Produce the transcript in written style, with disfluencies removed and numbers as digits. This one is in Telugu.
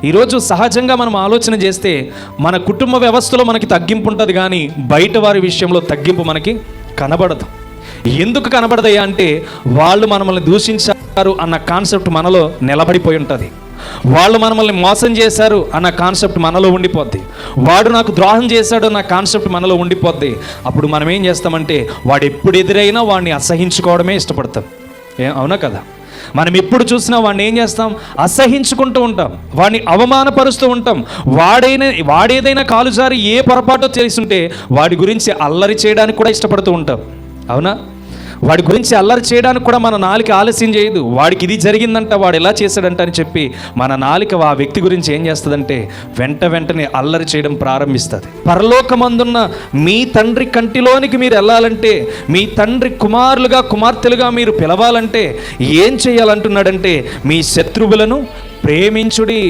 ఈరోజు సహజంగా మనం ఆలోచన చేస్తే మన కుటుంబ వ్యవస్థలో మనకి తగ్గింపు ఉంటుంది, కానీ బయట వారి విషయంలో తగ్గింపు మనకి కనబడదు. ఎందుకు కనబడదయ్యా అంటే వాళ్ళు మనల్ని దూషించారు అన్న కాన్సెప్ట్ మనలో నిలబడిపోయి ఉంటుంది. వాళ్ళు మనల్ని మోసం చేశారు అన్న కాన్సెప్ట్ మనలో ఉండిపోద్ది. వాడు నాకు ద్రోహం చేశాడు అన్న కాన్సెప్ట్ మనలో ఉండిపోద్ది. అప్పుడు మనం ఏం చేస్తామంటే వాడు ఎప్పుడు ఎదురైనా వాడిని అసహించుకోవడమే ఇష్టపడతాం. అవునా కదా? మనం ఎప్పుడు చూసినా వాడిని ఏం చేస్తాం? అసహించుకుంటూ ఉంటాం, వాడిని అవమానపరుస్తూ ఉంటాం. వాడేదైనా కాలు జారి ఏ పొరపాటో చేసుంటే వాడి గురించి అల్లరి చేయడానికి కూడా ఇష్టపడుతూ ఉంటాం. అవునా? వాడి గురించి అల్లరి చేయడానికి కూడా మన నాలుక ఆలస్యం చేయదు. వాడికి ఇది జరిగిందంట, వాడు ఎలా చేశాడంట అని చెప్పి మన నాలుక ఆ వ్యక్తి గురించి ఏం చేస్తుందంటే వెంటనే అల్లరి చేయడం ప్రారంభిస్తుంది. పరలోకమందున్న మీ తండ్రి కంటిలోనికి మీరు వెళ్ళాలంటే, మీ తండ్రి కుమారులుగా కుమార్తెలుగా మీరు పిలవాలంటే ఏం చేయాలంటున్నాడంటే మీ శత్రువులను ప్రేమించుడి.